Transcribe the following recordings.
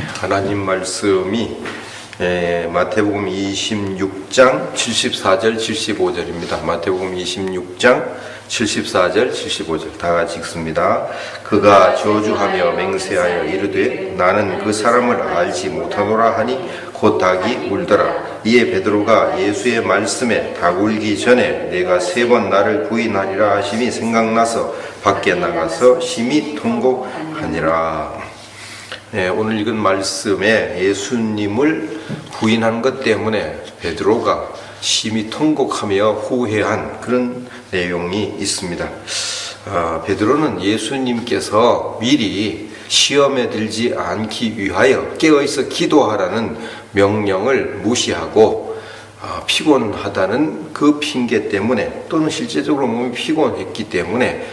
하나님 말씀이 마태복음 26장 74절 75절입니다. 마태복음 26장 74절 75절 다 같이 읽습니다. 그가 저주하며 맹세하여 이르되 나는 그 사람을 알지 못하노라 하니 곧 닭이 울더라. 이에 베드로가 예수의 말씀에 닭 울기 전에 내가 3번 나를 부인하리라 하심이 생각나서 밖에 나가서 심히 통곡하니라. 오늘 읽은 말씀에 예수님을 부인한 것 때문에 베드로가 심히 통곡하며 후회한 그런 내용이 있습니다. 베드로는 예수님께서 미리 시험에 들지 않기 위하여 깨어있어 기도하라는 명령을 무시하고 피곤하다는 그 핑계 때문에 또는 실제적으로 몸이 피곤했기 때문에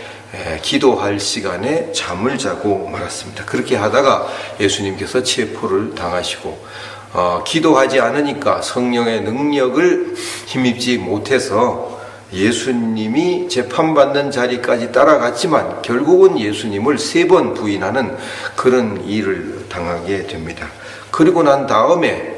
기도할 시간에 잠을 자고 말았습니다. 그렇게 하다가 예수님께서 체포를 당하시고 기도하지 않으니까 성령의 능력을 힘입지 못해서 예수님이 재판받는 자리까지 따라갔지만 결국은 예수님을 3번 부인하는 그런 일을 당하게 됩니다. 그리고 난 다음에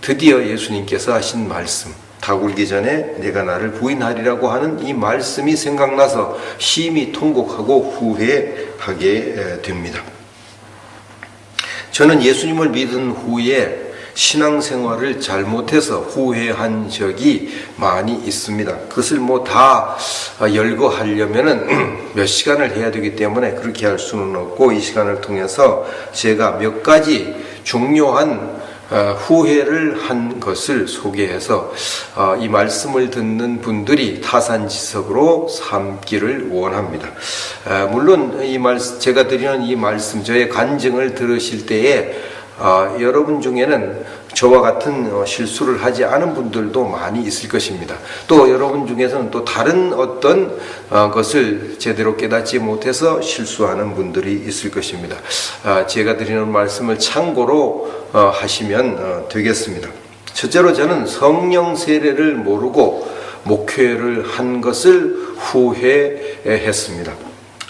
드디어 예수님께서 하신 말씀, 닭 울기 전에 내가 나를 부인하리라고 하는 이 말씀이 생각나서 심히 통곡하고 후회하게 됩니다. 저는 예수님을 믿은 후에 신앙생활을 잘못해서 후회한 적이 많이 있습니다. 그것을 다 열거하려면은 몇 시간을 해야 되기 때문에 그렇게 할 수는 없고, 이 시간을 통해서 제가 몇 가지 중요한 후회를 한 것을 소개해서 이 말씀을 듣는 분들이 타산지석으로 삼기를 원합니다. 물론 제가 드리는 이 말씀, 저의 간증을 들으실 때에 여러분 중에는 저와 같은 실수를 하지 않은 분들도 많이 있을 것입니다. 또 여러분 중에서는 또 다른 어떤 것을 제대로 깨닫지 못해서 실수하는 분들이 있을 것입니다. 제가 드리는 말씀을 참고로 하시면 되겠습니다. 첫째로 저는 성령 세례를 모르고 목회를 한 것을 후회했습니다.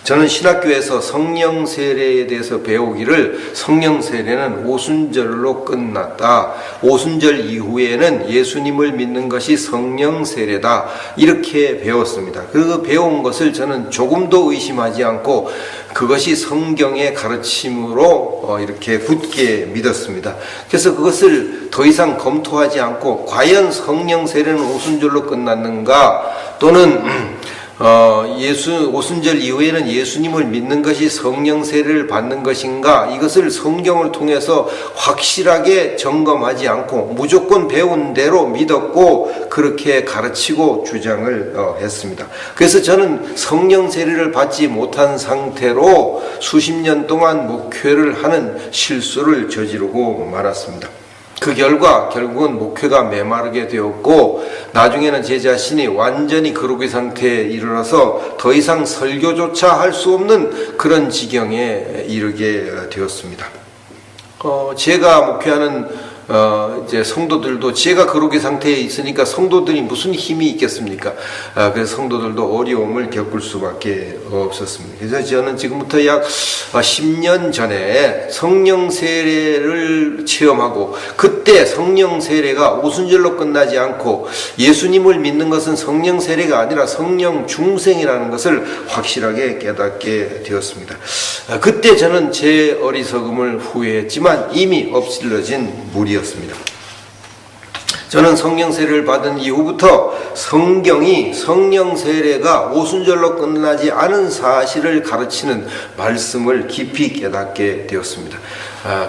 저는 신학교에서 성령 세례에 대해서 배우기를 성령 세례는 오순절로 끝났다. 오순절 이후에는 예수님을 믿는 것이 성령 세례다. 이렇게 배웠습니다. 그 배운 것을 저는 조금도 의심하지 않고 그것이 성경의 가르침으로 이렇게 굳게 믿었습니다. 그래서 그것을 더 이상 검토하지 않고 과연 성령 세례는 오순절로 끝났는가, 또는 오순절 이후에는 예수님을 믿는 것이 성령 세례를 받는 것인가, 이것을 성경을 통해서 확실하게 점검하지 않고 무조건 배운 대로 믿었고 그렇게 가르치고 주장을 했습니다. 그래서 저는 성령 세례를 받지 못한 상태로 수십 년 동안 목회를 하는 실수를 저지르고 말았습니다. 그 결과 결국은 목회가 메마르게 되었고, 나중에는 제 자신이 완전히 거룩의 상태에 이르러서 더 이상 설교조차 할 수 없는 그런 지경에 이르게 되었습니다. 제가 목회하는 이제 성도들도 제가 거룩의 상태에 있으니까 성도들이 무슨 힘이 있겠습니까? 그래서 성도들도 어려움을 겪을 수밖에 없었습니다. 그래서 저는 지금부터 약 10년 전에 성령 세례를 체험하고, 그때 성령 세례가 오순절로 끝나지 않고 예수님을 믿는 것은 성령 세례가 아니라 성령 중생이라는 것을 확실하게 깨닫게 되었습니다. 그때 저는 제 어리석음을 후회했지만 이미 엎질러진 물이었습니다. 저는 성령 세례를 받은 이후부터 성경이 성령 세례가 오순절로 끝나지 않은 사실을 가르치는 말씀을 깊이 깨닫게 되었습니다.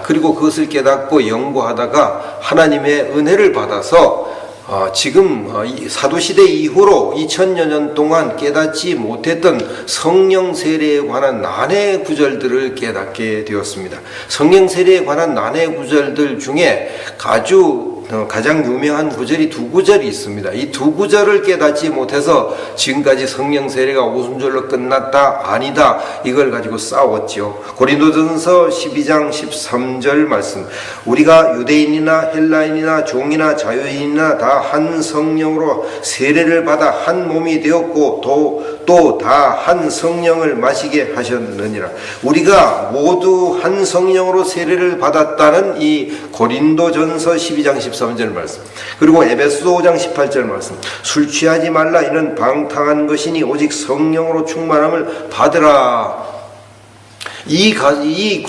그리고 그것을 깨닫고 연구하다가 하나님의 은혜를 받아서 지금 사도시대 이후로 2000여 년 동안 깨닫지 못했던 성령 세례에 관한 난해 구절들을 깨닫게 되었습니다. 성령 세례에 관한 난해 구절들 중에 아주 가장 유명한 구절이 두 구절이 있습니다. 이 두 구절을 깨닫지 못해서 지금까지 성령 세례가 오순절로 끝났다 아니다 이걸 가지고 싸웠지요. 고린도전서 12장 13절 말씀, 우리가 유대인이나 헬라인이나 종이나 자유인이나 다 한 성령으로 세례를 받아 한 몸이 되었고 또 다 한 성령을 마시게 하셨느니라. 우리가 모두 한 성령으로 세례를 받았다는 이 고린도전서 12장 13절 말씀, 그리고 에베소 5장 18절 말씀, 술 취하지 말라 이는 방탕한 것이니 오직 성령으로 충만함을 받으라. 이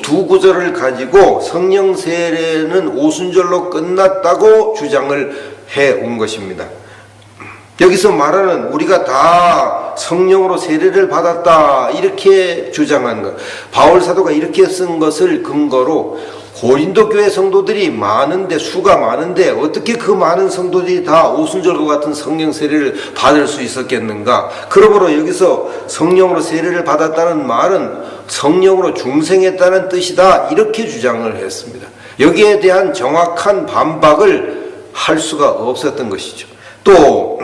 두 구절을 가지고 성령 세례는 오순절로 끝났다고 주장을 해온 것입니다. 여기서 말하는 우리가 다 성령으로 세례를 받았다 이렇게 주장한 것, 바울 사도가 이렇게 쓴 것을 근거로 고린도 교회 성도들이 많은데, 수가 많은데 어떻게 그 많은 성도들이 다 오순절과 같은 성령 세례를 받을 수 있었겠는가? 그러므로 여기서 성령으로 세례를 받았다는 말은 성령으로 중생했다는 뜻이다 이렇게 주장을 했습니다. 여기에 대한 정확한 반박을 할 수가 없었던 것이죠. 또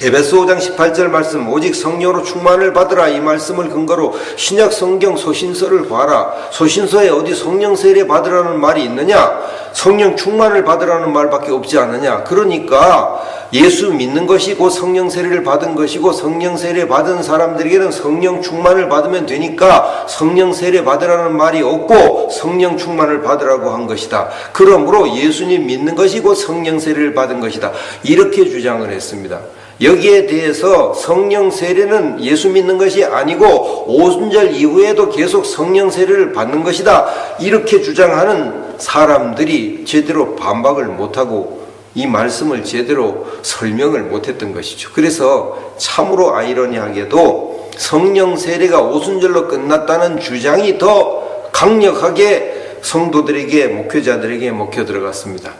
에베소 5장 18절 말씀, 오직 성령으로 충만을 받으라 이 말씀을 근거로 신약 성경 소신서를 봐라. 소신서에 어디 성령 세례 받으라는 말이 있느냐? 성령 충만을 받으라는 말밖에 없지 않느냐? 그러니까 예수 믿는 것이 곧 성령 세례를 받은 것이고, 성령 세례 받은 사람들에게는 성령 충만을 받으면 되니까 성령 세례 받으라는 말이 없고 성령 충만을 받으라고 한 것이다. 그러므로 예수님 믿는 것이 곧 성령 세례를 받은 것이다 이렇게 주장을 했습니다. 여기에 대해서 성령 세례는 예수 믿는 것이 아니고 오순절 이후에도 계속 성령 세례를 받는 것이다 이렇게 주장하는 사람들이 제대로 반박을 못하고 이 말씀을 제대로 설명을 못했던 것이죠. 그래서 참으로 아이러니하게도 성령 세례가 오순절로 끝났다는 주장이 더 강력하게 성도들에게, 목회자들에게 먹혀 들어갔습니다.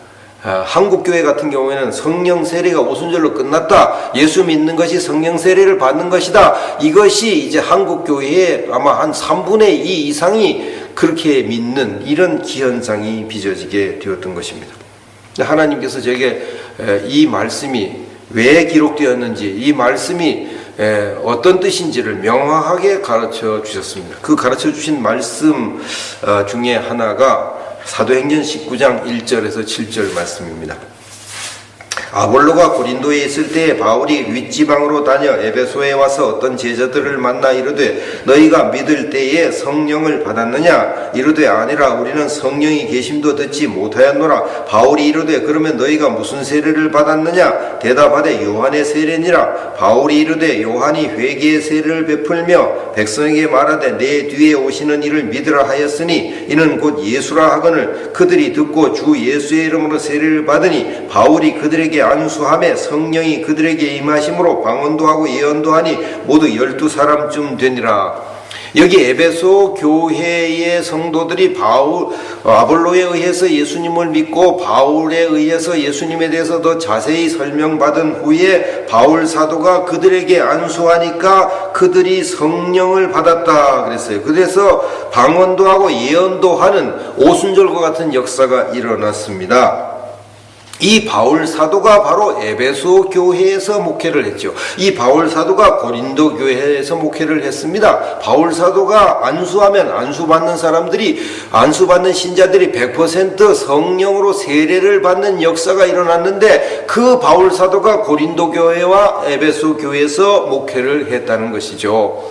한국교회 같은 경우에는 성령 세례가 오순절로 끝났다, 예수 믿는 것이 성령 세례를 받는 것이다, 이것이 이제 한국교회의 아마 한 3분의 2 이상이 그렇게 믿는 이런 기현상이 빚어지게 되었던 것입니다. 하나님께서 제게 이 말씀이 왜 기록되었는지, 이 말씀이 어떤 뜻인지를 명확하게 가르쳐 주셨습니다. 그 가르쳐 주신 말씀 중에 하나가 사도행전 19장 1절에서 7절 말씀입니다. 아볼로가 고린도에 있을 때에 바울이 윗지방으로 다녀 에베소에 와서 어떤 제자들을 만나 이르되 너희가 믿을 때에 성령을 받았느냐? 이르되 아니라 우리는 성령이 계심도 듣지 못하였노라. 바울이 이르되 그러면 너희가 무슨 세례를 받았느냐? 대답하되 요한의 세례니라. 바울이 이르되 요한이 회개의 세례를 베풀며 백성에게 말하되 내 뒤에 오시는 이를 믿으라 하였으니 이는 곧 예수라 하거늘 그들이 듣고 주 예수의 이름으로 세례를 받으니 바울이 그들에게 안수함에 성령이 그들에게 임하심으로 방언도 하고 예언도 하니 모두 12사람쯤 되니라. 여기 에베소 교회의 성도들이 아볼로에 의해서 예수님을 믿고 바울에 의해서 예수님에 대해서 더 자세히 설명받은 후에 바울 사도가 그들에게 안수하니까 그들이 성령을 받았다 그랬어요. 그래서 방언도 하고 예언도 하는 오순절과 같은 역사가 일어났습니다. 이 바울 사도가 바로 에베소 교회에서 목회를 했죠. 이 바울 사도가 고린도 교회에서 목회를 했습니다. 바울 사도가 안수하면 안수받는 사람들이, 안수받는 신자들이 100% 성령으로 세례를 받는 역사가 일어났는데 그 바울 사도가 고린도 교회와 에베소 교회에서 목회를 했다는 것이죠.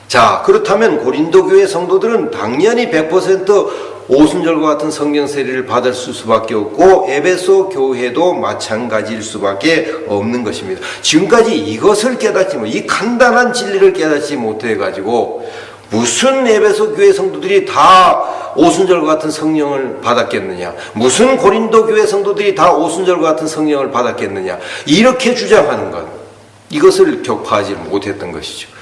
자, 그렇다면 고린도 교회 성도들은 당연히 100% 오순절과 같은 성령 세례를 받을 수밖에 없고 에베소 교회도 마찬가지일 수밖에 없는 것입니다. 지금까지 이것을 깨닫지 못, 이 간단한 진리를 깨닫지 못해가지고 무슨 에베소 교회 성도들이 다 오순절과 같은 성령을 받았겠느냐, 무슨 고린도 교회 성도들이 다 오순절과 같은 성령을 받았겠느냐, 이렇게 주장하는 것, 이것을 격파하지 못했던 것이죠.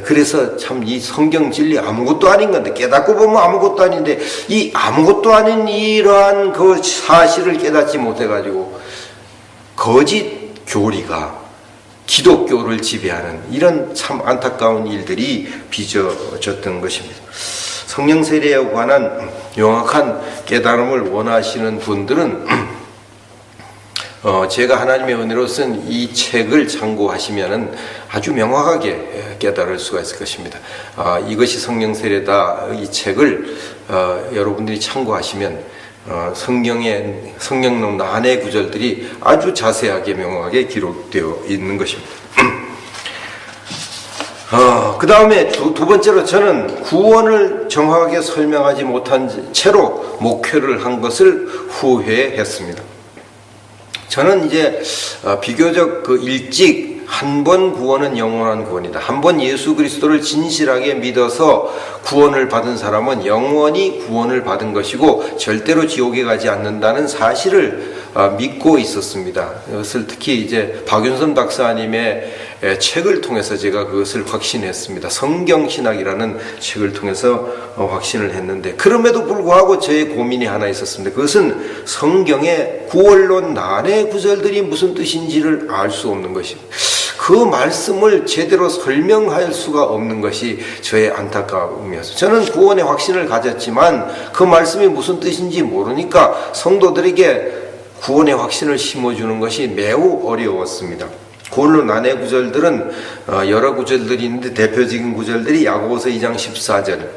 그래서 참 이 성경 진리 아무것도 아닌 건데, 깨닫고 보면 아무것도 아닌데 이 아무것도 아닌 이러한 그 사실을 깨닫지 못해가지고 거짓 교리가 기독교를 지배하는 이런 참 안타까운 일들이 빚어졌던 것입니다. 성령 세례에 관한 명확한 깨달음을 원하시는 분들은 제가 하나님의 은혜로 쓴 이 책을 참고하시면은 아주 명확하게 깨달을 수가 있을 것입니다. 이것이 성령 세례다 이 책을 여러분들이 참고하시면 성령론 난해 구절들이 아주 자세하게 명확하게 기록되어 있는 것입니다. 그 다음에 두 번째로 저는 구원을 정확하게 설명하지 못한 채로 목회를 한 것을 후회했습니다. 저는 이제 비교적 일찍 한 번 구원은 영원한 구원이다. 한 번 예수 그리스도를 진실하게 믿어서 구원을 받은 사람은 영원히 구원을 받은 것이고 절대로 지옥에 가지 않는다는 사실을 믿고 있었습니다. 그것을 특히 이제 박윤선 박사님의 책을 통해서 제가 그것을 확신했습니다. 성경신학이라는 책을 통해서 확신을 했는데, 그럼에도 불구하고 저의 고민이 하나 있었습니다. 그것은 성경의 구원론 난해 구절들이 무슨 뜻인지를 알 수 없는 것입니다. 그 말씀을 제대로 설명할 수가 없는 것이 저의 안타까움이었어요. 저는 구원의 확신을 가졌지만 그 말씀이 무슨 뜻인지 모르니까 성도들에게 구원의 확신을 심어주는 것이 매우 어려웠습니다. 구원론 난해 구절들은 여러 구절들이 있는데 대표적인 구절들이 야고보서 2장 14절,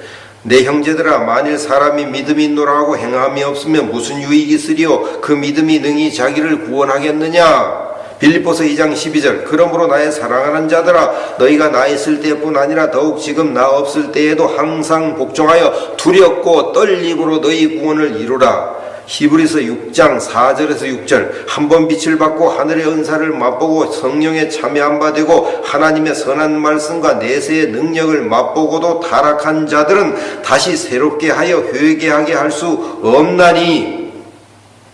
내 형제들아 만일 사람이 믿음이 있노라 하고 행함이 없으면 무슨 유익이 있으리요 그 믿음이 능히 자기를 구원하겠느냐. 빌립보서 2장 12절, 그러므로 나의 사랑하는 자들아 너희가 나 있을 때뿐 아니라 더욱 지금 나 없을 때에도 항상 복종하여 두렵고 떨림으로 너희 구원을 이루라. 히브리서 6장 4절에서 6절, 한 번 빛을 받고 하늘의 은사를 맛보고 성령에 참여한 바 되고 하나님의 선한 말씀과 내세의 능력을 맛보고도 타락한 자들은 다시 새롭게 하여 회개하게 할 수 없나니.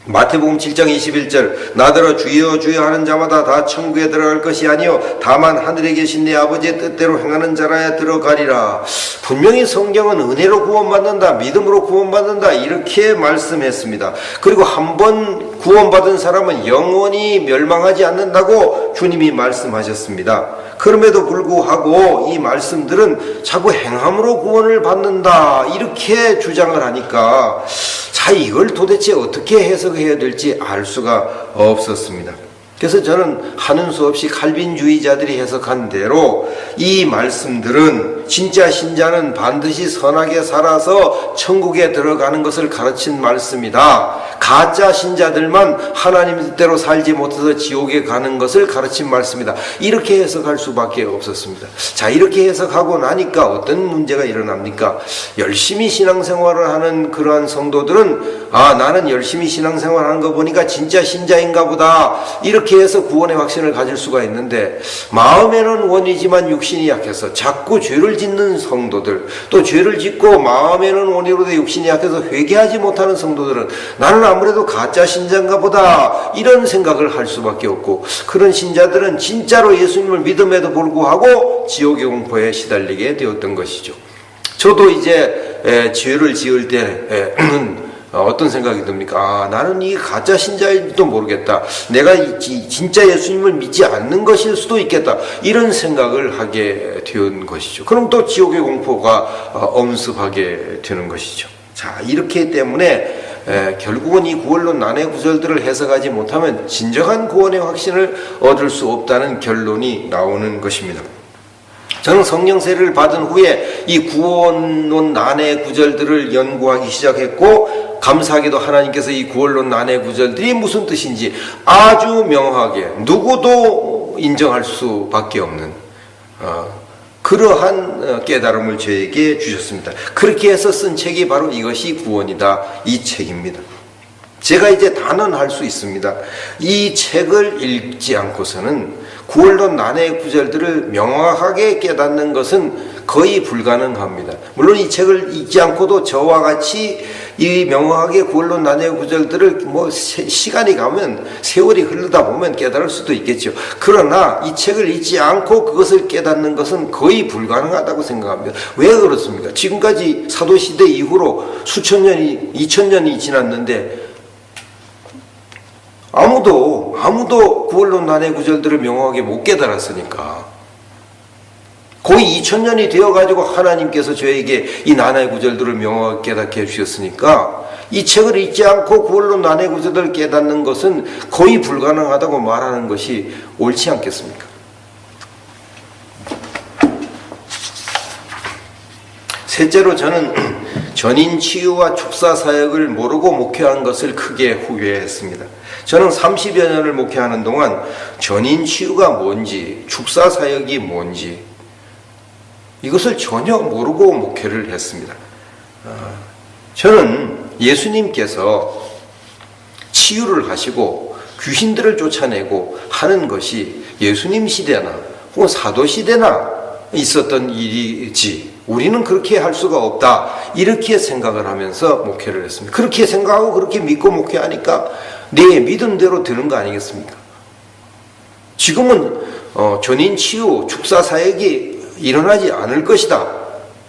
마태복음 7장 21절, 나더러 주여 주여 하는 자마다 다 천국에 들어갈 것이 아니요 다만 하늘에 계신 내 아버지의 뜻대로 행하는 자라야 들어가리라. 분명히 성경은 은혜로 구원받는다, 믿음으로 구원받는다 이렇게 말씀했습니다. 그리고 한 번 구원받은 사람은 영원히 멸망하지 않는다고 주님이 말씀하셨습니다. 그럼에도 불구하고 이 말씀들은 자꾸 행함으로 구원을 받는다 이렇게 주장을 하니까 자, 이걸 도대체 어떻게 해석해야 될지 알 수가 없었습니다. 그래서 저는 하는 수 없이 칼빈주의자들이 해석한 대로 이 말씀들은 진짜 신자는 반드시 선하게 살아서 천국에 들어가는 것을 가르친 말씀이다. 가짜 신자들만 하나님 뜻대로 살지 못해서 지옥에 가는 것을 가르친 말씀이다. 이렇게 해석할 수밖에 없었습니다. 자, 이렇게 해석하고 나니까 어떤 문제가 일어납니까? 열심히 신앙생활을 하는 그러한 성도들은 나는 열심히 신앙생활하는 거 보니까 진짜 신자인가 보다 이렇게 해서 구원의 확신을 가질 수가 있는데, 마음에는 원이지만 육신이 약해서 자꾸 죄를 짓는 성도들, 또 죄를 짓고 마음에는 원이로도 육신이 약해서 회개하지 못하는 성도들은 나는 아무래도 가짜 신자인가 보다 이런 생각을 할 수밖에 없고, 그런 신자들은 진짜로 예수님을 믿음에도 불구하고 지옥의 공포에 시달리게 되었던 것이죠. 저도 이제 죄를 지을 때는 어떤 생각이 듭니까? 나는 이 가짜 신자일지도 모르겠다. 내가 진짜 예수님을 믿지 않는 것일 수도 있겠다. 이런 생각을 하게 된 것이죠. 그럼 또 지옥의 공포가 엄습하게 되는 것이죠. 자, 이렇기 때문에 결국은 이 구원론 난해 구절들을 해석하지 못하면 진정한 구원의 확신을 얻을 수 없다는 결론이 나오는 것입니다. 저는 성령 세례를 받은 후에 이 구원론 난해 구절들을 연구하기 시작했고, 감사하게도 하나님께서 이 구원론 난해 구절들이 무슨 뜻인지 아주 명확하게 누구도 인정할 수밖에 없는 그러한 깨달음을 저에게 주셨습니다. 그렇게 해서 쓴 책이 바로 이것이 구원이다, 이 책입니다. 제가 이제 단언할 수 있습니다. 이 책을 읽지 않고서는 구원론 난해 구절들을 명확하게 깨닫는 것은 거의 불가능합니다. 물론 이 책을 읽지 않고도 저와 같이 이 명확하게 구원론 난해 구절들을 시간이 가면, 세월이 흐르다 보면 깨달을 수도 있겠죠. 그러나 이 책을 읽지 않고 그것을 깨닫는 것은 거의 불가능하다고 생각합니다. 왜 그렇습니까? 지금까지 사도시대 이후로 수천 년이, 2000년이 지났는데 아무도 구원론 난해 구절들을 명확하게 못 깨달았으니까 거의 2000년이 되어가지고 하나님께서 저에게 이 난해 구절들을 명확하게 깨닫게 해주셨으니까 이 책을 읽지 않고 그걸로 난해 구절들을 깨닫는 것은 거의 불가능하다고 말하는 것이 옳지 않겠습니까? 셋째로 저는 전인 치유와 축사 사역을 모르고 목회한 것을 크게 후회했습니다. 저는 30여 년을 목회하는 동안 전인 치유가 뭔지, 축사 사역이 뭔지 이것을 전혀 모르고 목회를 했습니다. 저는 예수님께서 치유를 하시고 귀신들을 쫓아내고 하는 것이 예수님 시대나 혹은 사도 시대나 있었던 일이지 우리는 그렇게 할 수가 없다, 이렇게 생각을 하면서 목회를 했습니다. 그렇게 생각하고 그렇게 믿고 목회하니까 내 믿음대로 되는 거 아니겠습니까? 지금은 전인 치유, 축사 사역이 일어나지 않을 것이다,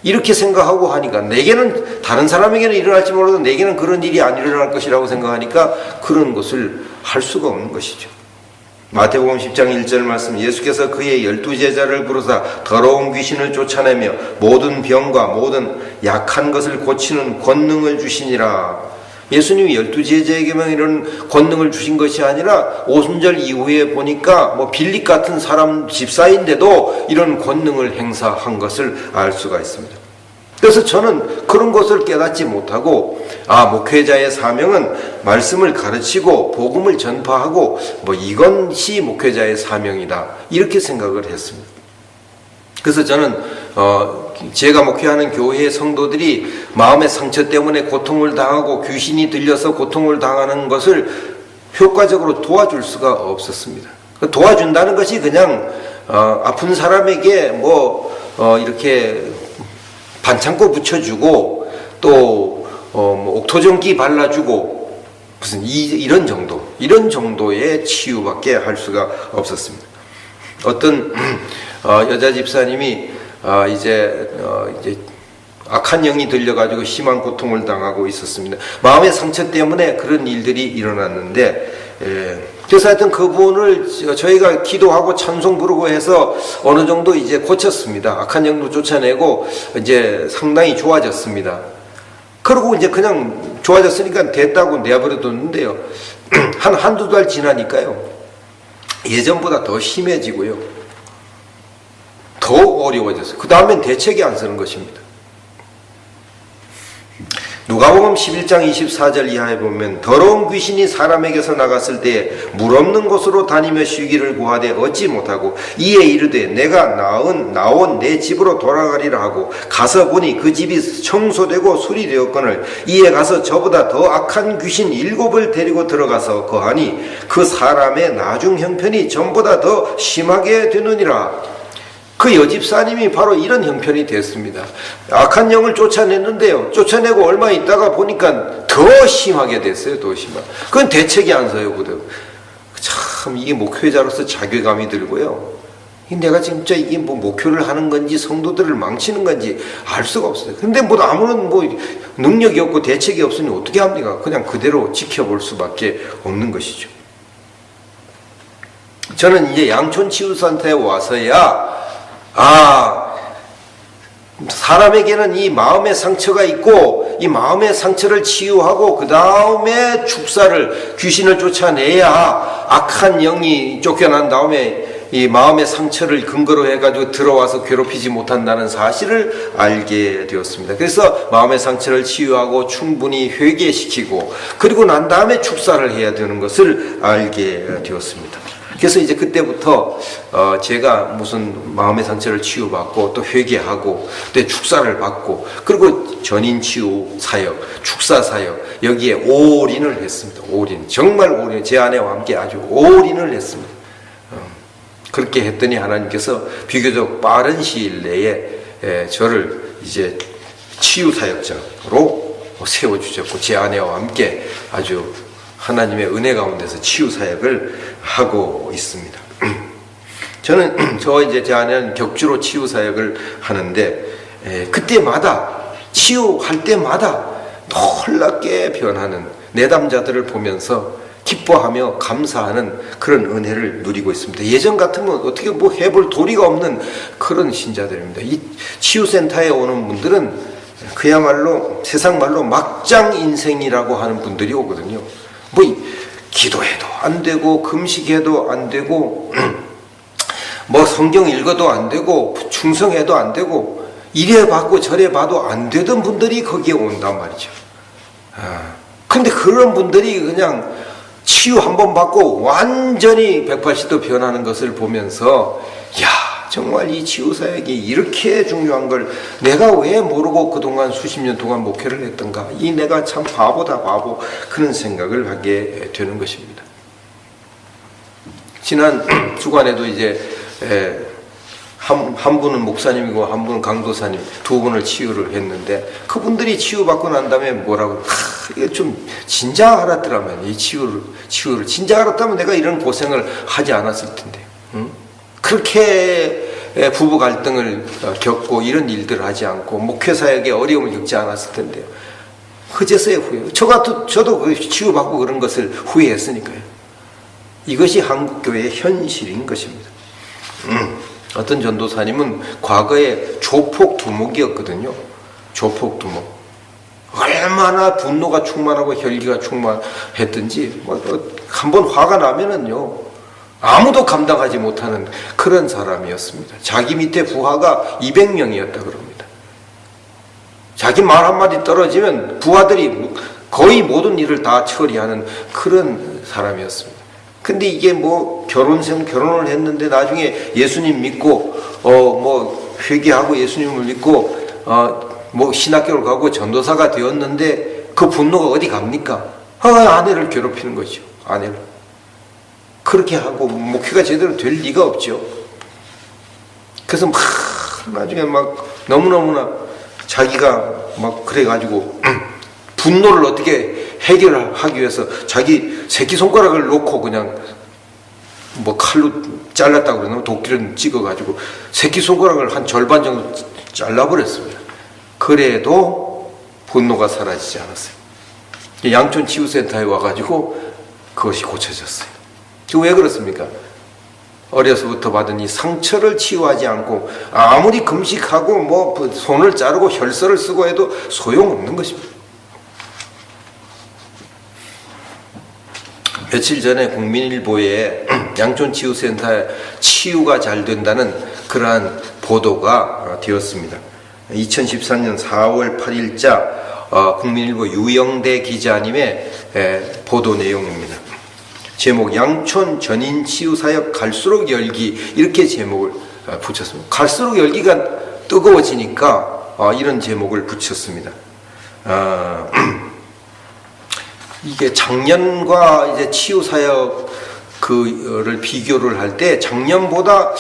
이렇게 생각하고 하니까, 내게는, 다른 사람에게는 일어날지 몰라도 내게는 그런 일이 안 일어날 것이라고 생각하니까 그런 것을 할 수가 없는 것이죠. 마태복음 10장 1절 말씀, 예수께서 그의 12제자를 부르사 더러운 귀신을 쫓아내며 모든 병과 모든 약한 것을 고치는 권능을 주시니라. 예수님이 12제자에게만 이런 권능을 주신 것이 아니라 오순절 이후에 보니까 빌립 같은 사람 집사인데도 이런 권능을 행사한 것을 알 수가 있습니다. 그래서 저는 그런 것을 깨닫지 못하고, 목회자의 사명은 말씀을 가르치고 복음을 전파하고 이것이 목회자의 사명이다, 이렇게 생각을 했습니다. 그래서 저는 제가 목회하는 교회의 성도들이 마음의 상처 때문에 고통을 당하고 귀신이 들려서 고통을 당하는 것을 효과적으로 도와줄 수가 없었습니다. 도와준다는 것이 그냥 아픈 사람에게 이렇게 반창고 붙여주고 또 옥토전기 발라주고 무슨 이런 정도의 치유밖에 할 수가 없었습니다. 어떤 여자 집사님이 이제 악한 영이 들려가지고 심한 고통을 당하고 있었습니다. 마음의 상처 때문에 그런 일들이 일어났는데, 그래서 하여튼 그분을 저희가 기도하고 찬송 부르고 해서 어느 정도 이제 고쳤습니다. 악한 영도 쫓아내고 이제 상당히 좋아졌습니다. 그러고 이제 그냥 좋아졌으니까 됐다고 내버려뒀는데요. 한두 달 지나니까요, 예전보다 더 심해지고요, 더 어려워졌어요. 그 다음엔 대책이 안 서는 것입니다. 누가복음 11장 24절 이하에 보면, 더러운 귀신이 사람에게서 나갔을 때에 물 없는 곳으로 다니며 쉬기를 구하되 얻지 못하고 이에 이르되 내가 나온 내 집으로 돌아가리라 하고 가서 보니 그 집이 청소되고 수리되었거늘 이에 가서 저보다 더 악한 귀신 7을 데리고 들어가서 거하니 그 사람의 나중 형편이 전보다 더 심하게 되느니라. 그 여집사님이 바로 이런 형편이 됐습니다. 악한 영을 쫓아냈는데요, 쫓아내고 얼마 있다가 보니까 더 심하게 됐어요. 더 심하게. 그건 대책이 안 서요. 참 이게 목회자로서 자괴감이 들고요, 내가 진짜 이게 목표를 하는 건지 성도들을 망치는 건지 알 수가 없어요. 근데 아무런 능력이 없고 대책이 없으니 어떻게 합니까? 그냥 그대로 지켜볼 수밖에 없는 것이죠. 저는 이제 양촌치유센터에 와서야 사람에게는 이 마음의 상처가 있고 이 마음의 상처를 치유하고 그 다음에 축사를, 귀신을 쫓아내야 악한 영이 쫓겨난 다음에 이 마음의 상처를 근거로 해가지고 들어와서 괴롭히지 못한다는 사실을 알게 되었습니다. 그래서 마음의 상처를 치유하고 충분히 회개시키고 그리고 난 다음에 축사를 해야 되는 것을 알게 되었습니다. 그래서 이제 그때부터 제가 무슨 마음의 상처를 치유받고 또 회개하고 또 축사를 받고 그리고 전인 치유 사역, 축사 사역, 여기에 올인을 했습니다. 정말 올인, 제 아내와 함께 아주 올인을 했습니다. 그렇게 했더니 하나님께서 비교적 빠른 시일 내에 저를 이제 치유 사역자로 세워주셨고 제 아내와 함께 아주 하나님의 은혜 가운데서 치유 사역을 하고 있습니다. 저는 제 아내는 격주로 치유 사역을 하는데 그때마다 치유할 때마다 놀랍게 변하는 내담자들을 보면서 기뻐하며 감사하는 그런 은혜를 누리고 있습니다. 예전 같으면 어떻게 뭐 해볼 도리가 없는 그런 신자들입니다. 이 치유센터에 오는 분들은 그야말로 세상 말로 막장 인생이라고 하는 분들이 오거든요. 뭐 기도해도 안 되고 금식해도 안 되고 뭐 성경 읽어도 안 되고 충성해도 안 되고 이래 받고 저래 봐도 안 되던 분들이 거기에 온단 말이죠. 근데 그런 분들이 그냥 치유 한번 받고 완전히 180도 변하는 것을 보면서 야, 정말 이 치유사역이 이렇게 중요한 걸 내가 왜 모르고 그동안 수십 년 동안 목회를 했던가, 이 내가 참 바보다 바보, 그런 생각을 하게 되는 것입니다. 지난 주간에도 이제 한 분은 목사님이고 한 분은 강도사님, 두 분을 치유를 했는데 그분들이 치유받고 난 다음에 뭐라고, 이게 좀 진작 알았더라면, 이 치유를 진작 알았다면 내가 이런 고생을 하지 않았을 텐데, 응? 그렇게 부부 갈등을 겪고 이런 일들을 하지 않고 목회사역에 어려움을 겪지 않았을 텐데요. 그제서야 후회. 저도 그 치유받고 그런 것을 후회했으니까요. 이것이 한국교회의 현실인 것입니다. 어떤 전도사님은 과거에 조폭 두목이었거든요. 조폭 두목. 얼마나 분노가 충만하고 혈기가 충만했든지 한번 화가 나면은요, 아무도 감당하지 못하는 그런 사람이었습니다. 자기 밑에 부하가 200명이었다 그럽니다. 자기 말 한마디 떨어지면 부하들이 거의 모든 일을 다 처리하는 그런 사람이었습니다. 근데 이게 뭐 결혼을 했는데 나중에 예수님 믿고 뭐 회개하고 예수님을 믿고 뭐 신학교를 가고 전도사가 되었는데 그 분노가 어디 갑니까? 아내를 괴롭히는 거죠. 아내를. 그렇게 하고 목회가 제대로 될 리가 없죠. 그래서 막 나중에 막 너무너무나 자기가 막 그래가지고 분노를 어떻게 해결하기 위해서 자기 새끼손가락을 놓고 그냥 뭐 칼로 잘랐다고 그러나 도끼를 찍어가지고 새끼손가락을 한 절반 정도 잘라버렸습니다. 그래도 분노가 사라지지 않았어요. 양촌치유센터에 와가지고 그것이 고쳐졌어요. 왜 그렇습니까? 어려서부터 받은 이 상처를 치유하지 않고 아무리 금식하고 뭐 손을 자르고 혈서를 쓰고 해도 소용없는 것입니다. 며칠 전에 국민일보에 양촌치유센터에 치유가 잘 된다는 그러한 보도가 되었습니다. 2013년 4월 8일자 국민일보 유영대 기자님의 보도 내용입니다. 제목, 양촌 전인 치유사역 갈수록 열기, 이렇게 제목을 붙였습니다. 갈수록 열기가 뜨거워지니까 이런 제목을 붙였습니다. 이게 작년과 이제 치유사역 그를 비교를 할 때 작년보다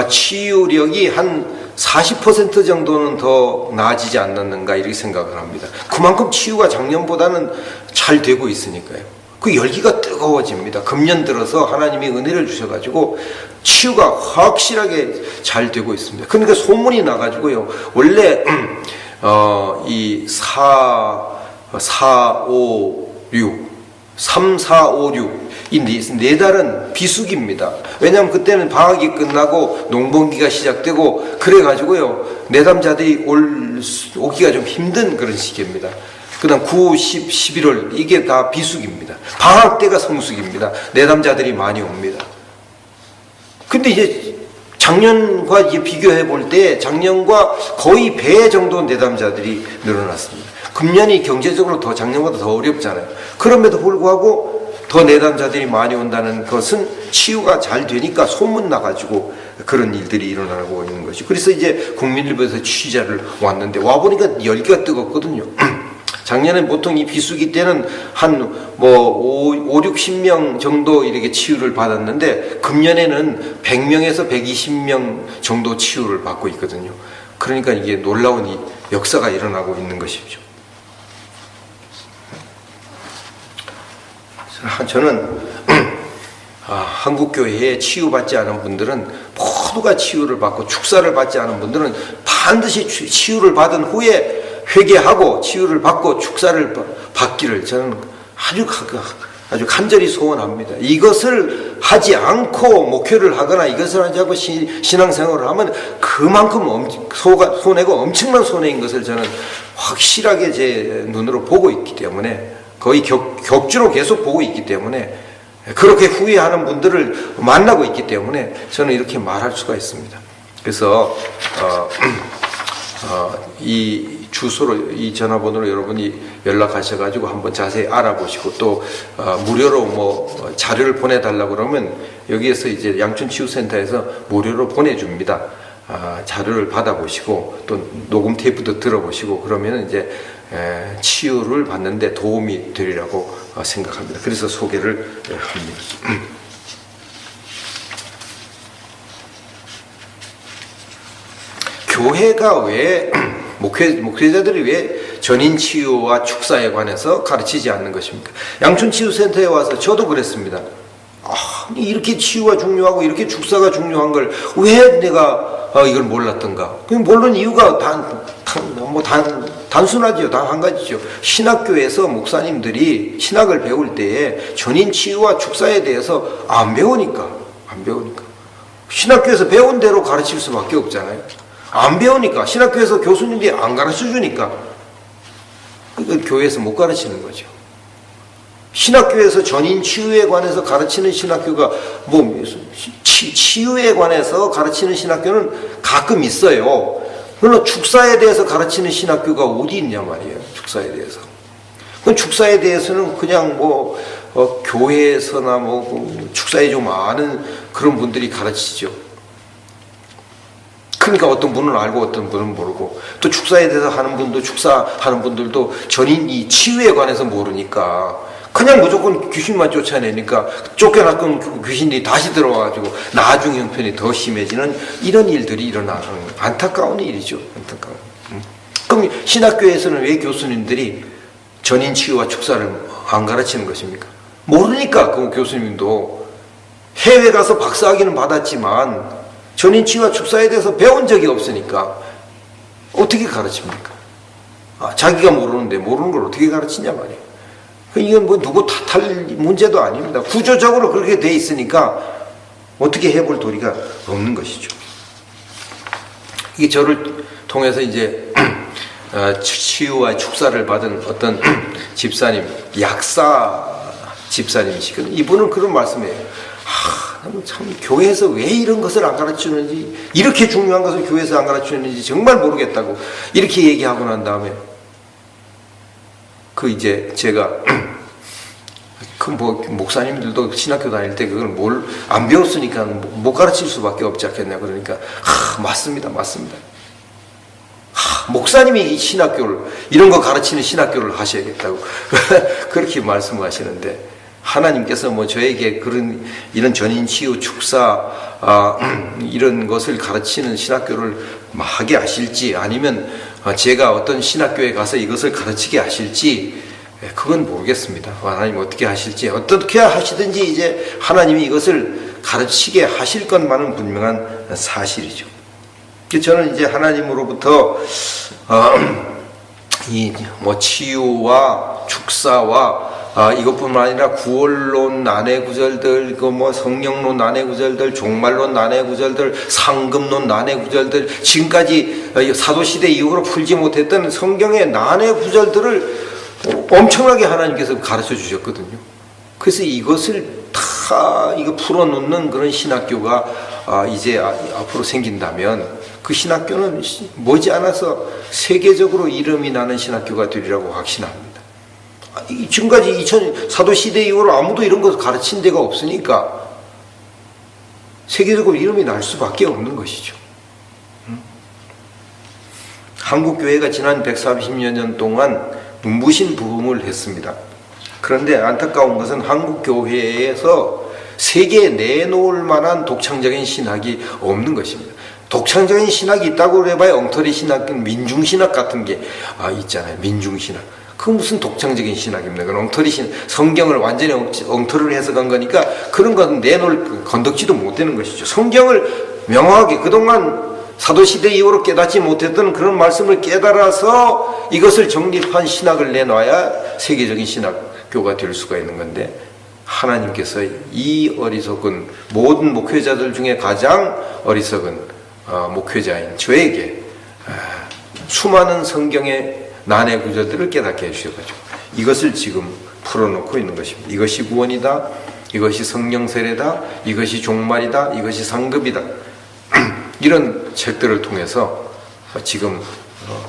치유력이 한 40% 정도는 더 나아지지 않았는가 이렇게 생각을 합니다. 그만큼 치유가 작년보다는 잘 되고 있으니까요. 그 열기가 뜨거워집니다. 금년 들어서 하나님이 은혜를 주셔가지고 치유가 확실하게 잘 되고 있습니다. 그러니까 소문이 나가지고요. 원래 이 3, 4, 5, 6 이 네 달은 비수기입니다. 왜냐하면 그때는 방학이 끝나고 농번기가 시작되고 그래가지고요, 내담자들이 오기가 좀 힘든 그런 시기입니다. 그 다음 9, 10, 11월 이게 다 비수기입니다. 방학 때가 성수기입니다. 내담자들이 많이 옵니다. 근데 이제 작년과 이제 비교해 볼 때 작년과 거의 배 정도 내담자들이 늘어났습니다. 금년이 경제적으로 더 작년보다 더 어렵잖아요. 그럼에도 불구하고 더 내담자들이 많이 온다는 것은 치유가 잘 되니까 소문나가지고 그런 일들이 일어나고 있는 것이. 그래서 이제 국민일보에서 취재를 왔는데 와보니까 열기가 뜨겁거든요. 작년에 보통 이 비수기 때는 한 뭐 5, 60명 정도 이렇게 치유를 받았는데 금년에는 100명에서 120명 정도 치유를 받고 있거든요. 그러니까 이게 놀라운 이 역사가 일어나고 있는 것이죠. 저는 한국교회에 치유받지 않은 분들은, 모두가 치유를 받고 축사를 받지 않은 분들은 반드시 치유를 받은 후에 회개하고 치유를 받고 축사를 받기를 저는 아주 아주 간절히 소원합니다. 이것을 하지 않고 목회를 하거나 이것을 하지 않고 신앙생활을 하면 그만큼 손해가 엄청난 손해인 것을 저는 확실하게 제 눈으로 보고 있기 때문에, 거의 격주로 계속 보고 있기 때문에, 그렇게 후회하는 분들을 만나고 있기 때문에 저는 이렇게 말할 수가 있습니다. 그래서 이 주소로, 이 전화번호로 여러분이 연락하셔가지고 한번 자세히 알아보시고, 또 무료로 뭐 자료를 보내달라고 그러면 여기에서 이제 양춘치유센터에서 무료로 보내줍니다. 자료를 받아보시고 또 녹음 테이프도 들어보시고 그러면 이제 치유를 받는데 도움이 되리라고 생각합니다. 그래서 소개를 합니다. 교회가 왜 목회자들이 왜 전인 치유와 축사에 관해서 가르치지 않는 것입니까? 양춘치유센터에 와서 저도 그랬습니다. 이렇게 치유가 중요하고 이렇게 축사가 중요한 걸 왜 내가 이걸 몰랐던가? 모르는 이유가 단순하지요. 단 한 가지죠. 신학교에서 목사님들이 신학을 배울 때에 전인 치유와 축사에 대해서 안 배우니까. 신학교에서 배운 대로 가르칠 수밖에 없잖아요. 안 배우니까, 신학교에서 교수님들이 안 가르쳐 주니까 그러니까 교회에서 못 가르치는 거죠. 신학교에서 전인 치유에 관해서 가르치는 신학교가 치유에 관해서 가르치는 신학교는 가끔 있어요. 그러나 축사에 대해서 가르치는 신학교가 어디 있냐 말이에요. 축사에 대해서. 그 축사에 대해서는 그냥 교회에서나 축사에 좀 아는 그런 분들이 가르치죠. 그러니까 어떤 분은 알고 어떤 분은 모르고, 또 축사에 대해서 하는 분도, 축사하는 분들도 전인 이 치유에 관해서 모르니까 그냥 무조건 귀신만 쫓아내니까 쫓겨났던 귀신들이 다시 들어와가지고 나중 형편이 더 심해지는 이런 일들이 일어나는 안타까운 일이죠. 안타까운. 그럼 신학교에서는 왜 교수님들이 전인 치유와 축사를 안 가르치는 것입니까? 모르니까. 그 교수님도 해외 가서 박사학위는 받았지만 전인 치유와 축사에 대해서 배운 적이 없으니까 어떻게 가르칩니까? 자기가 모르는데 모르는 걸 어떻게 가르치냐 말이에요. 이건 누구 탓할 문제도 아닙니다. 구조적으로 그렇게 돼 있으니까 어떻게 해볼 도리가 없는 것이죠. 이게 저를 통해서 이제 치유와 축사를 받은 어떤 집사님, 약사 집사님이시거든요. 이분은 그런 말씀이에요. 참 교회에서 왜 이런 것을 안 가르치는지, 이렇게 중요한 것을 교회에서 안 가르치는지 정말 모르겠다고 이렇게 얘기하고 난 다음에 이제 제가 목사님들도 신학교 다닐 때 그걸 안 배웠으니까 못 가르칠 수밖에 없지 않겠냐 그러니까 맞습니다. 목사님이 신학교를 이런 거 가르치는 신학교를 하셔야겠다고 그렇게 말씀하시는데, 하나님께서 저에게 이런 전인 치유 축사 이런 것을 가르치는 신학교를 하게 하실지, 아니면 제가 어떤 신학교에 가서 이것을 가르치게 하실지 그건 모르겠습니다. 하나님 어떻게 하실지, 어떻게 하시든지 이제 하나님이 이것을 가르치게 하실 것만은 분명한 사실이죠. 저는 이제 하나님으로부터 치유와 축사와 이것뿐만 아니라 구원론 난해 구절들, 성령론 난해 구절들, 종말론 난해 구절들, 상급론 난해 구절들, 지금까지 사도시대 이후로 풀지 못했던 성경의 난해 구절들을 엄청나게 하나님께서 가르쳐 주셨거든요. 그래서 이것을 다 풀어놓는 그런 신학교가 이제 앞으로 생긴다면 그 신학교는 머지않아서 세계적으로 이름이 나는 신학교가 되리라고 확신합니다. 지금까지 사도시대 이후로 아무도 이런 것을 가르친 데가 없으니까 세계적으로 이름이 날 수밖에 없는 것이죠. 한국교회가 지난 130여 년 동안 눈부신 부흥을 했습니다. 그런데 안타까운 것은 한국교회에서 세계에 내놓을 만한 독창적인 신학이 없는 것입니다. 독창적인 신학이 있다고 해봐야 엉터리 신학, 민중신학 같은 게 있잖아요. 민중신학. 그건 무슨 독창적인 신학입니까? 그건 엉터리 신학. 성경을 완전히 엉터리로 해석한 거니까 그런 건 내놓을 건덕지도 못 되는 것이죠. 성경을 명확하게 그동안 사도시대 이후로 깨닫지 못했던 그런 말씀을 깨달아서 이것을 정립한 신학을 내놔야 세계적인 신학교가 될 수가 있는 건데 하나님께서 이 어리석은 모든 목회자들 중에 가장 어리석은 목회자인 저에게 수많은 성경의 난해 구절들을 깨닫게 해주셔가지고 이것을 지금 풀어놓고 있는 것입니다. 이것이 구원이다, 이것이 성령 세례다, 이것이 종말이다, 이것이 상급이다. 이런 책들을 통해서 지금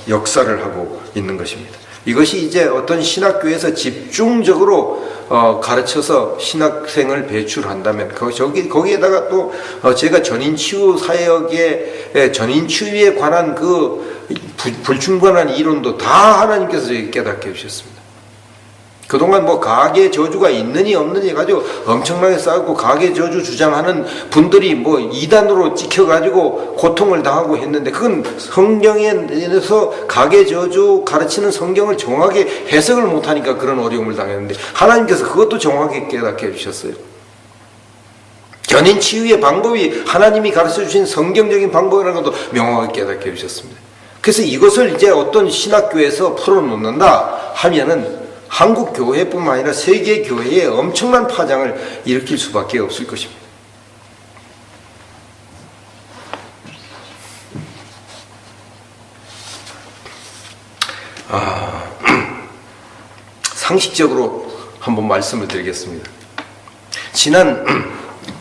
역사를 하고 있는 것입니다. 이것이 이제 어떤 신학교에서 집중적으로 가르쳐서 신학생을 배출한다면 거기에다가 또 제가 전인치유 사역의 전인치유에 관한 그 불충분한 이론도 다 하나님께서 저에게 깨닫게 해주셨습니다. 그동안 뭐 가계 저주가 있느니 없느니 가지고 엄청나게 싸우고 가계 저주 주장하는 분들이 뭐 이단으로 찍혀가지고 고통을 당하고 했는데 그건 성경에서 가계 저주 가르치는 성경을 정확하게 해석을 못하니까 그런 어려움을 당했는데 하나님께서 그것도 정확하게 깨닫게 해주셨어요. 견인 치유의 방법이 하나님이 가르쳐 주신 성경적인 방법이라는 것도 명확하게 깨닫게 해주셨습니다. 그래서 이것을 이제 어떤 신학교에서 풀어놓는다 하면은 한국 교회뿐만 아니라 세계 교회에 엄청난 파장을 일으킬 수밖에 없을 것입니다. 상식적으로 한번 말씀을 드리겠습니다. 지난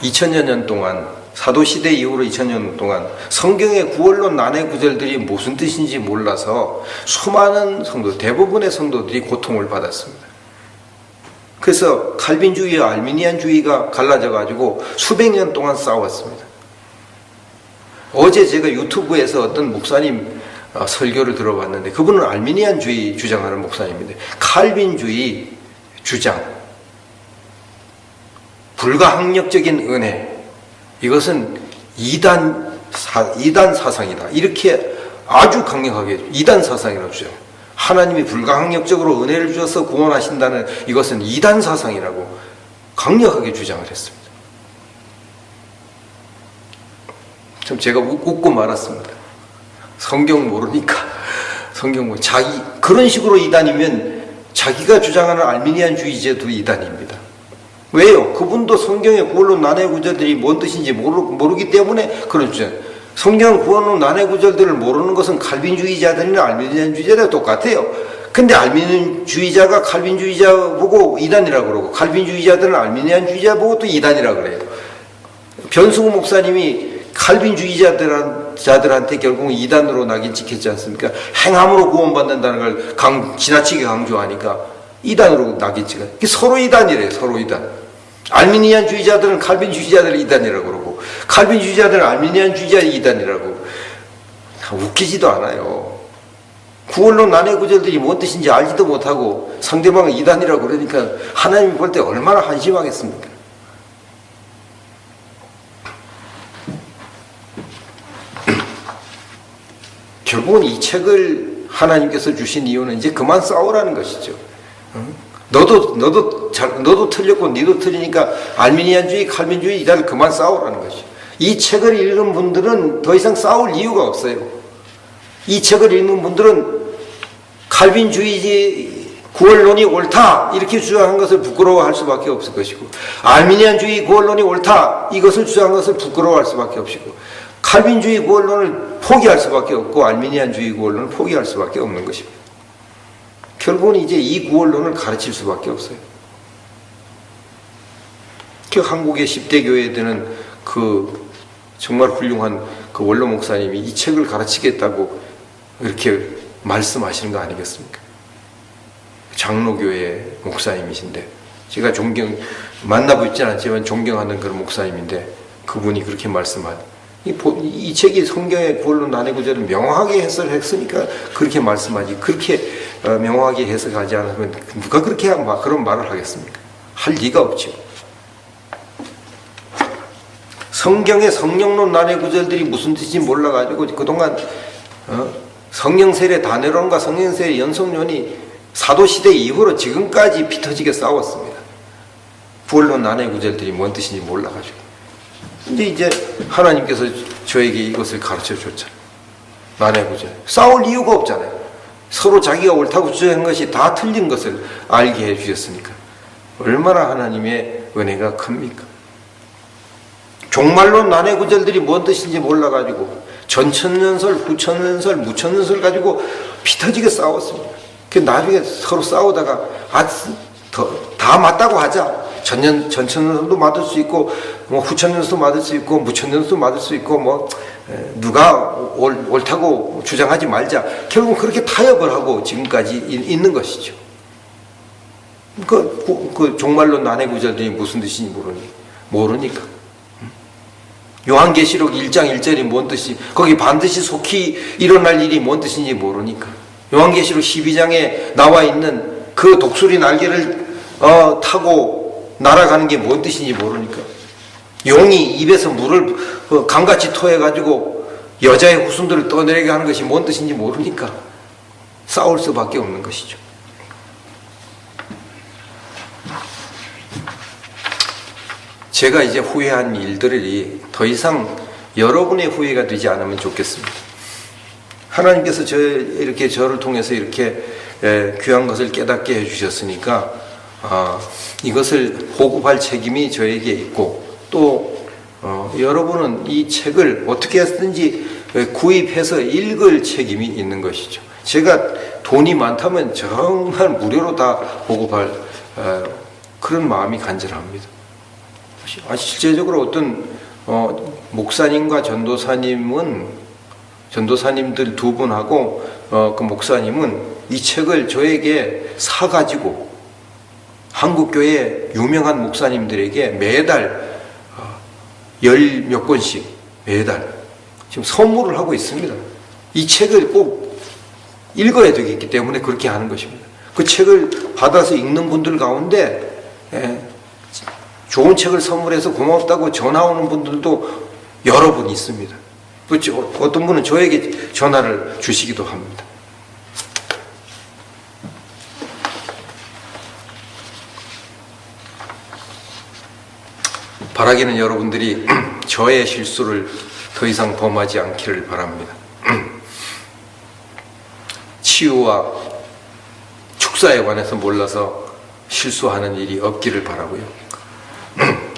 2000여 년 동안 사도시대 이후로 2000여 년 동안 성경의 구원론 난해 구절들이 무슨 뜻인지 몰라서 수많은 성도, 대부분의 성도들이 고통을 받았습니다. 그래서 칼빈주의와 알미니안주의가 갈라져 가지고 수백 년 동안 싸웠습니다. 어제 제가 유튜브에서 어떤 목사님 설교를 들어봤는데 그분은 알미니안주의 주장하는 목사님인데 칼빈주의 주장, 불가항력적인 은혜, 이것은 이단 사상이다. 이렇게 아주 강력하게 이단 사상이라고 주장해요. 하나님이 불가항력적으로 은혜를 주셔서 구원하신다는 이것은 이단 사상이라고 강력하게 주장을 했습니다. 좀 제가 웃고 말았습니다. 성경 모르니까 그런 식으로 이단이면 자기가 주장하는 알미니안주의제도 이단입니다. 왜요? 그분도 성경의 구원론 난해 구절들이 뭔 뜻인지 모르기 때문에 그런 주장. 성경 구원론 난해 구절들을 모르는 것은 칼빈주의자들이나 알미니안주의자랑 똑같아요. 근데 알미니안주의자가 칼빈주의자 보고 이단이라고 그러고 칼빈주의자들은 알미니안주의자 보고 또 이단이라고 그래요. 변승우 목사님이 칼빈주의자들한테 결국 이단으로 낙인 찍혔지 않습니까? 행함으로 구원받는다는 걸 지나치게 강조하니까 이단으로 낙인 찍어요. 서로 이단이래요. 서로 이단. 알미니안주의자들은 칼빈주의자들 이단이라고 그러고 칼빈주의자들은 알미니안주의자 이단이라고. 웃기지도 않아요. 구원론 난해 구절들이 뭔 뜻인지 알지도 못하고 상대방은 이단이라고 그러니까 하나님이 볼 때 얼마나 한심하겠습니까? 결국은 이 책을 하나님께서 주신 이유는 이제 그만 싸우라는 것이죠. 너도 틀렸고 니도 틀리니까 알미니안주의, 칼빈주의 이단을 그만 싸우라는 것이죠. 이 책을 읽은 분들은 더 이상 싸울 이유가 없어요. 이 책을 읽는 분들은 칼빈주의 구원론이 옳다 이렇게 주장한 것을 부끄러워할 수밖에 없을 것이고 알미니안주의 구원론이 옳다 이것을 주장한 것을 부끄러워할 수밖에 없고 칼빈주의 구원론을 포기할 수밖에 없고 알미니안주의 구원론을 포기할 수밖에 없는 것입니다. 결국은 이제 이 구원론을 가르칠 수밖에 없어요. 그 한국의 10대 교회들은 그 정말 훌륭한 그 원로 목사님이 이 책을 가르치겠다고 이렇게 말씀하시는 거 아니겠습니까? 장로교회 목사님이신데 제가 만나보지 않았지만 존경하는 그런 목사님인데 그분이 그렇게 이 책이 성경의 구원론 난해 구절을 명확하게 해석했으니까 그렇게 말씀하지 그렇게 명확하게 해석하지 않으면 누가 그렇게 그런 말을 하겠습니까? 할 리가 없죠. 성경의 성령론 난해 구절들이 무슨 뜻인지 몰라가지고 그동안 성령세례 단회론과 성령세례 연속론이 사도시대 이후로 지금까지 피터지게 싸웠습니다. 구원론 난해 구절들이 뭔 뜻인지 몰라가지고 이제 하나님께서 저에게 이것을 가르쳐 줬잖아요. 난해 구절. 싸울 이유가 없잖아요. 서로 자기가 옳다고 주장한 것이 다 틀린 것을 알게 해 주셨으니까 얼마나 하나님의 은혜가 큽니까? 종말론 난해 구절들이 뭔 뜻인지 몰라가지고 전천년설, 후천년설, 무천년설 가지고 피 터지게 싸웠습니다. 그 나중에 서로 싸우다가 다 맞다고 하자. 전천년설도 맞을 수 있고, 뭐 후천년설도 맞을 수 있고, 무천년설도 맞을 수 있고, 뭐 누가 옳다고 주장하지 말자. 결국 그렇게 타협을 하고 지금까지 있는 것이죠. 그 종말론 난해 구절들이 무슨 뜻인지 모르니까. 요한계시록 1장 1절이 뭔 뜻이, 거기 반드시 속히 일어날 일이 뭔 뜻인지 모르니까. 요한계시록 12장에 나와 있는 그 독수리 날개를 타고 날아가는 게 뭔 뜻인지 모르니까. 용이 입에서 물을 강같이 토해가지고 여자의 후손들을 떠내게 하는 것이 뭔 뜻인지 모르니까 싸울 수밖에 없는 것이죠. 제가 이제 후회한 일들이 더 이상 여러분의 후회가 되지 않으면 좋겠습니다. 하나님께서 저를 통해서 이렇게 귀한 것을 깨닫게 해주셨으니까 이것을 보급할 책임이 저에게 있고, 또 여러분은 이 책을 어떻게 해서든지 구입해서 읽을 책임이 있는 것이죠. 제가 돈이 많다면 정말 무료로 다 보급할 그런 마음이 간절합니다. 실제적으로 어떤 목사님과 전도사님들 두 분하고 그 목사님은 이 책을 저에게 사가지고 한국교회 유명한 목사님들에게 매달 10몇 권씩 매달 지금 선물을 하고 있습니다. 이 책을 꼭 읽어야 되겠기 때문에 그렇게 하는 것입니다. 그 책을 받아서 읽는 분들 가운데 좋은 책을 선물해서 고맙다고 전화 오는 분들도 여러 분 있습니다. 또 어떤 분은 저에게 전화를 주시기도 합니다. 바라기는 여러분들이 저의 실수를 더 이상 범하지 않기를 바랍니다. 치유와 축사에 관해서 몰라서 실수하는 일이 없기를 바라고요.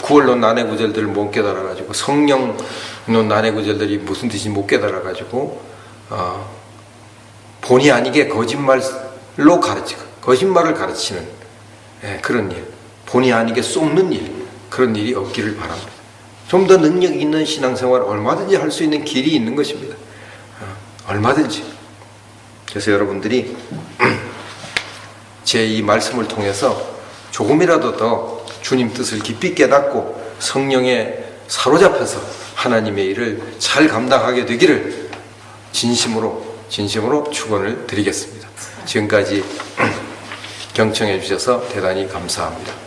구원론 난해 구절들을 못 깨달아가지고, 성령론 난해 구절들이 무슨 뜻인지 못 깨달아가지고 본의 아니게 거짓말을 가르치는 그런 일, 본의 아니게 속는 일, 그런 일이 없기를 바랍니다. 좀 더 능력 있는 신앙생활 얼마든지 할 수 있는 길이 있는 것입니다. 얼마든지. 그래서 여러분들이 제 이 말씀을 통해서 조금이라도 더 주님 뜻을 깊이 깨닫고 성령에 사로잡혀서 하나님의 일을 잘 감당하게 되기를 진심으로 축원을 드리겠습니다. 지금까지 경청해 주셔서 대단히 감사합니다.